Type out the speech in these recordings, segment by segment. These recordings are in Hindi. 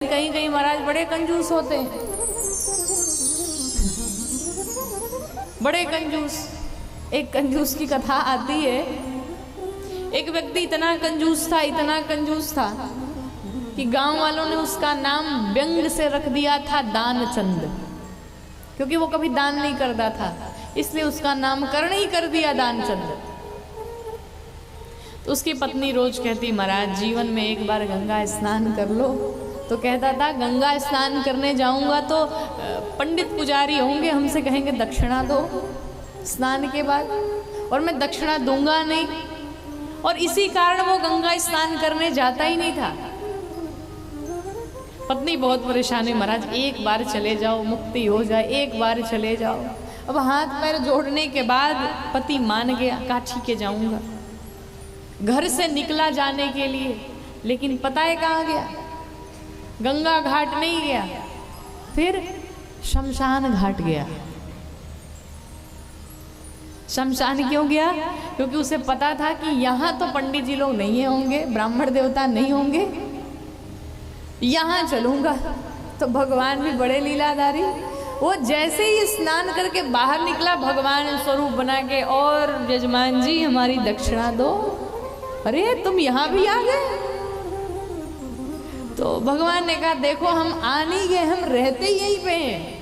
कहीं कहीं महाराज बड़े कंजूस होते हैं, बड़े कंजूस। एक कंजूस की कथा आती है। एक व्यक्ति इतना कंजूस था कि गांव वालों ने उसका नाम व्यंग से रख दिया था दानचंद, क्योंकि वो कभी दान नहीं करता था, इसलिए उसका नामकरण ही कर दिया दानचंद। तो उसकी पत्नी रोज कहती, महाराज जीवन में एक बार गंगा स्नान कर लो। तो कहता था, गंगा स्नान करने जाऊंगा तो पंडित पुजारी होंगे, हमसे कहेंगे दक्षिणा दो स्नान के बाद, और मैं दक्षिणा दूंगा नहीं। और इसी कारण वो गंगा स्नान करने जाता ही नहीं था। पत्नी बहुत परेशान है, महाराज एक बार चले जाओ, मुक्ति हो जाए, एक बार चले जाओ। अब हाथ पैर जोड़ने के बाद पति मान गया, कहा ठीक है जाऊंगा। घर से निकला जाने के लिए, लेकिन पता है कहाँ गया? गंगा घाट नहीं गया, फिर शमशान घाट गया। शमशान क्यों गया? क्योंकि उसे पता था कि यहाँ तो पंडित जी लोग नहीं होंगे, ब्राह्मण देवता नहीं होंगे, यहाँ चलूंगा। तो भगवान भी बड़े लीलाधारी, वो जैसे ही स्नान करके बाहर निकला, भगवान स्वरूप बना के, और यजमान जी हमारी दक्षिणा दो। अरे तुम यहाँ भी आ गए? तो भगवान ने कहा, देखो हम आ नहीं गए, हम रहते ही यहीं पे हैं,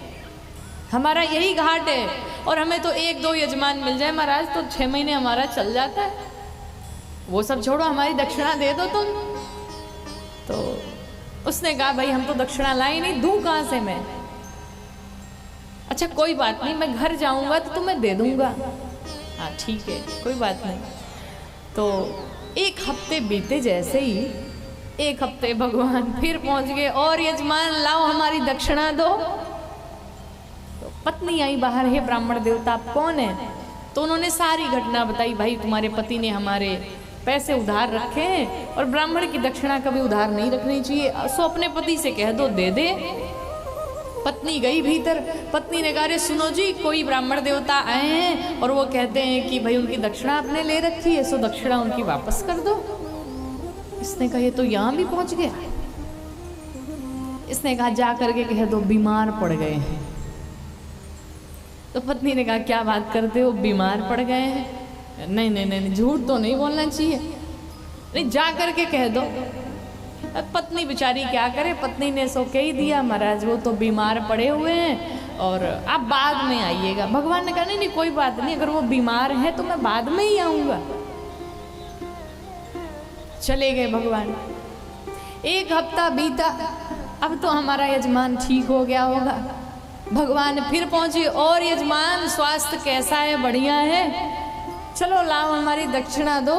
हमारा यही घाट है, और हमें तो एक दो यजमान मिल जाए महाराज तो 6 महीने हमारा चल जाता है। वो सब छोड़ो, हमारी दक्षिणा दे दो तुम। तो उसने कहा, भाई हम तो दक्षिणा लाई नहीं, दूं कहाँ से मैं? अच्छा कोई बात नहीं, मैं घर जाऊंगा तो तुम्हें दे दूंगा। हाँ ठीक है, कोई बात नहीं। तो 1 हफ्ते बीते, जैसे ही 1 हफ्ते भगवान फिर पहुंच गए, और यजमान लाओ हमारी दक्षिणा दो। तो पत्नी आई बाहर, है ब्राह्मण देवता आप कौन है? तो उन्होंने सारी घटना बताई, भाई तुम्हारे पति ने हमारे पैसे उधार रखे हैं, और ब्राह्मण की दक्षिणा कभी उधार नहीं रखनी चाहिए, सो अपने पति से कह दो दे दे। पत्नी गई भीतर, पत्नी ने कहा, अरे सुनो जी, कोई ब्राह्मण देवता आए हैं और वो कहते हैं कि भाई उनकी दक्षिणा आपने ले रखी है, सो दक्षिणा उनकी वापस कर दो। इसने कहा, ये तो यहाँ भी पहुंच गया। इसने कहा, जा करके कह दो बीमार पड़ गए हैं। तो पत्नी ने कहा, क्या बात करते हो, बीमार पड़ गए हैं? नहीं नहीं नहीं, झूठ तो नहीं बोलना चाहिए, नहीं जा करके कह दो। पत्नी बेचारी क्या करे, पत्नी ने सो कह ही दिया, महाराज वो तो बीमार पड़े हुए हैं और आप बाद में आइएगा। भगवान ने कहा, नहीं नहीं कोई बात नहीं, अगर वो बीमार है तो मैं बाद में ही आऊंगा। चले गए भगवान। 1 हफ्ता बीता, अब तो हमारा यजमान ठीक हो गया होगा। भगवान फिर पहुंचे, और यजमान स्वास्थ्य कैसा है? बढ़िया है, चलो लाओ हमारी दक्षिणा दो।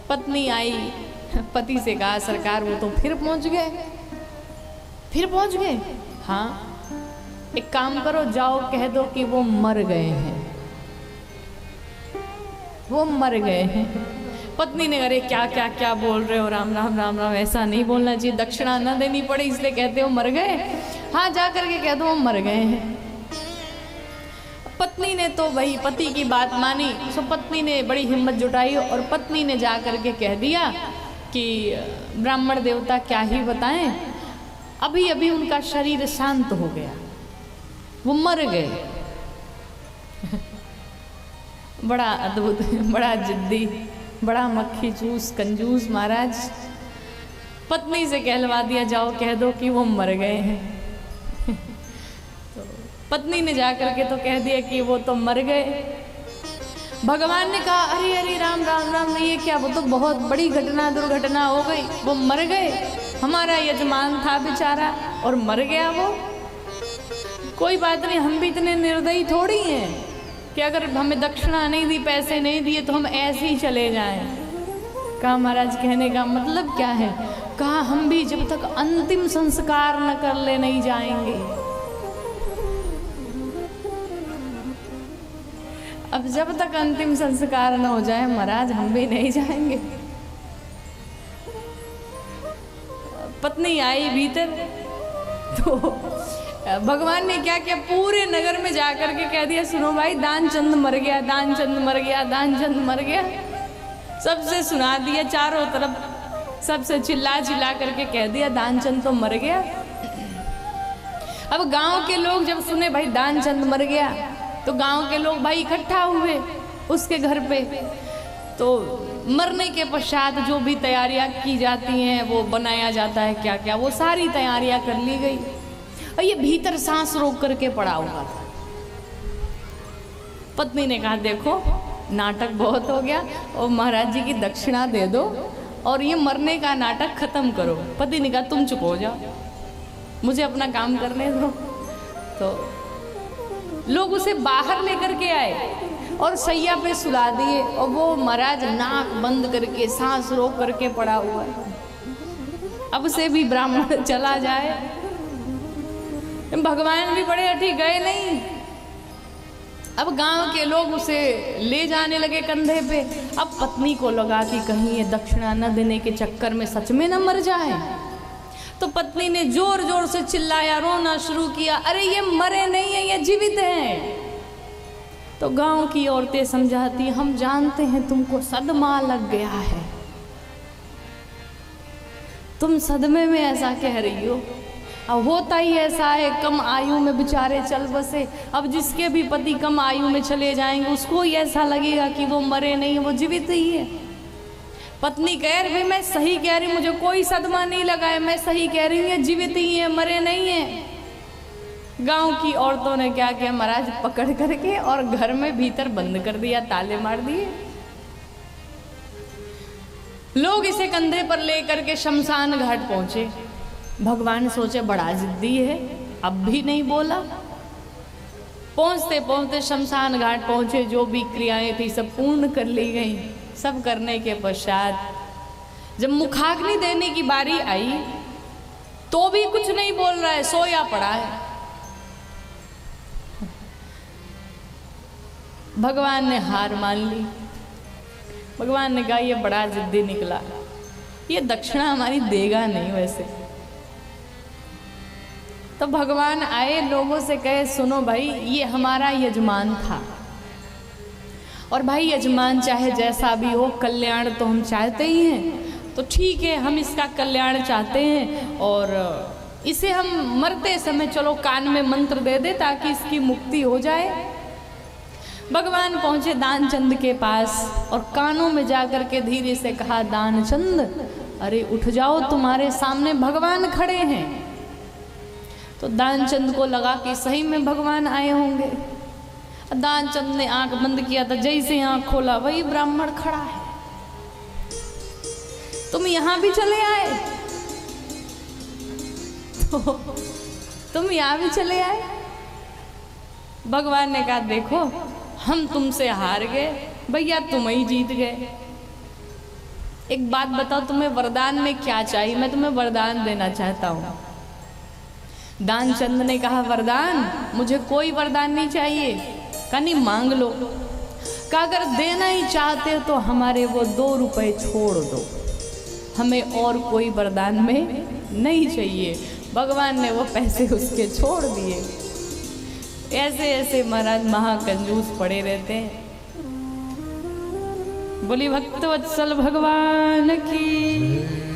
पत्नी आई, पति से कहा, सरकार वो तो फिर पहुंच गए। हाँ एक काम करो, जाओ कह दो कि वो मर गए हैं, वो मर गए हैं। पत्नी ने, अरे क्या क्या क्या बोल रहे हो, राम राम राम राम, ऐसा नहीं बोलना चाहिए, दक्षिणा ना देनी पड़े इसलिए कहते हो मर गए? हाँ जा करके कह दो वो मर गए हैं। पत्नी ने तो वही पति की बात मानी, सो पत्नी ने बड़ी हिम्मत जुटाई और पत्नी ने जा करके कह दिया कि ब्राह्मण देवता क्या ही बताएं, अभी अभी उनका शरीर शांत हो गया, वो मर गए। बड़ा अद्भुत, बड़ा जिद्दी, बड़ा मक्खी चूस कंजूस महाराज। पत्नी से कहलवा दिया, जाओ कह दो कि वो मर गए हैं। तो पत्नी ने जा करके तो कह दिया कि वो तो मर गए। भगवान ने कहा, अरे अरे राम राम राम, ये क्या, वो तो बहुत बड़ी घटना दुर्घटना हो गई, वो मर गए। हमारा यजमान था बेचारा और मर गया वो। कोई बात नहीं, हम भी इतने निर्दयी थोड़ी हैं कि अगर हमें दक्षिणा नहीं दी, पैसे नहीं दिए तो हम ऐसे ही चले जाएं। कहा, महाराज कहने का मतलब क्या है? कहा, हम भी जब तक अंतिम संस्कार न कर ले नहीं जाएंगे। अब जब तक अंतिम संस्कार न हो जाए महाराज, हम भी नहीं जाएंगे। पत्नी आई भीतर, तो भगवान ने क्या किया, पूरे नगर में जाकर के कह दिया, सुनो भाई दानचंद मर गया, दानचंद मर गया, दानचंद मर गया। सबसे सुना दिया, चारों तरफ सबसे चिल्ला चिल्ला करके कह दिया दानचंद तो मर गया। अब गांव के लोग जब सुने भाई दानचंद मर गया तो गांव के लोग भाई इकट्ठा हुए उसके घर पे। तो मरने के पश्चात जो भी तैयारियां की जाती हैं वो बनाया जाता है क्या क्या, वो सारी तैयारियां कर ली गई और ये भीतर सांस रोक करके पड़ा हुआ था। पत्नी ने कहा देखो नाटक बहुत हो गया और महाराज जी की दक्षिणा दे दो और ये मरने का नाटक खत्म करो। पति ने कहा तुम चुप हो जाओ, मुझे अपना काम करने दो। तो लोग उसे बाहर लेकर के आए और सैया पे सुला दिए और वो महाराज नाक बंद करके सांस रोक करके पड़ा हुआ है। अब से भी ब्राह्मण चला जाए, भगवान भी बड़े अठी गए नहीं। अब गांव के लोग उसे ले जाने लगे कंधे पे। अब पत्नी को लगा कि कहीं ये दक्षिणा न देने के चक्कर में सच में न मर जाए। तो पत्नी ने जोर जोर से चिल्लाया, रोना शुरू किया, अरे ये मरे नहीं है, ये जीवित हैं। तो गांव की औरतें समझाती, हम जानते हैं तुमको सदमा लग गया है, तुम सदमे में ऐसा कह रही हो। अब होता ही ऐसा है, कम आयु में बेचारे चल बसे। अब जिसके भी पति कम आयु में चले जाएंगे उसको ही ऐसा लगेगा कि वो मरे नहीं, वो जीवित ही है। पत्नी कह रही मैं सही कह रही, मुझे कोई सदमा नहीं लगा है, मैं सही कह रही हूँ, ये जीवित ही है, मरे नहीं है। गांव की औरतों ने क्या किया महाराज, पकड़ करके और घर में भीतर बंद कर दिया, ताले मार दिए। लोग इसे कंधे पर लेकर के शमशान घाट पहुंचे। भगवान सोचे बड़ा जिद्दी है, अब भी नहीं बोला। पहुंचते पहुंचते शमशान घाट पहुंचे, जो भी क्रियाएं थी सब पूर्ण कर ली गई। सब करने के पश्चात जब मुखाग्नि देने की बारी आई तो भी कुछ नहीं बोल रहा है, सोया पड़ा है। भगवान ने हार मान ली। भगवान ने कहा ये बड़ा जिद्दी निकला, ये दक्षिणा हमारी देगा नहीं वैसे। तो भगवान आए, लोगों से कहे सुनो भाई ये हमारा यजमान था और भाई यजमान चाहे जैसा भी हो कल्याण तो हम चाहते ही हैं, तो ठीक है हम इसका कल्याण चाहते हैं और इसे हम मरते समय चलो कान में मंत्र दे दे ताकि इसकी मुक्ति हो जाए। भगवान पहुंचे दानचंद के पास और कानों में जाकर के धीरे से कहा, दानचंद अरे उठ जाओ, तुम्हारे सामने भगवान खड़े हैं। तो दानचंद को लगा कि सही में भगवान आए होंगे। दानचंद ने आंख बंद किया था, जैसे आंख खोला वही ब्राह्मण खड़ा है। तुम यहां भी चले आए? तो तुम यहां भी चले आए? भगवान ने कहा देखो हम तुमसे हार गए भैया, तुम ही जीत गए। एक बात बताओ तुम्हें वरदान में क्या चाहिए, मैं तुम्हें वरदान देना चाहता हूं। दानचंद ने कहा वरदान, मुझे कोई वरदान नहीं चाहिए। कहा नहीं मांग लो। कहा अगर देना ही चाहते हो तो हमारे वो 2 रुपए छोड़ दो, हमें और कोई वरदान में नहीं चाहिए। भगवान ने वो पैसे उसके छोड़ दिए। ऐसे ऐसे महाराज महाकंजूस पड़े रहते हैं। बोली भक्तवत्सल भगवान की।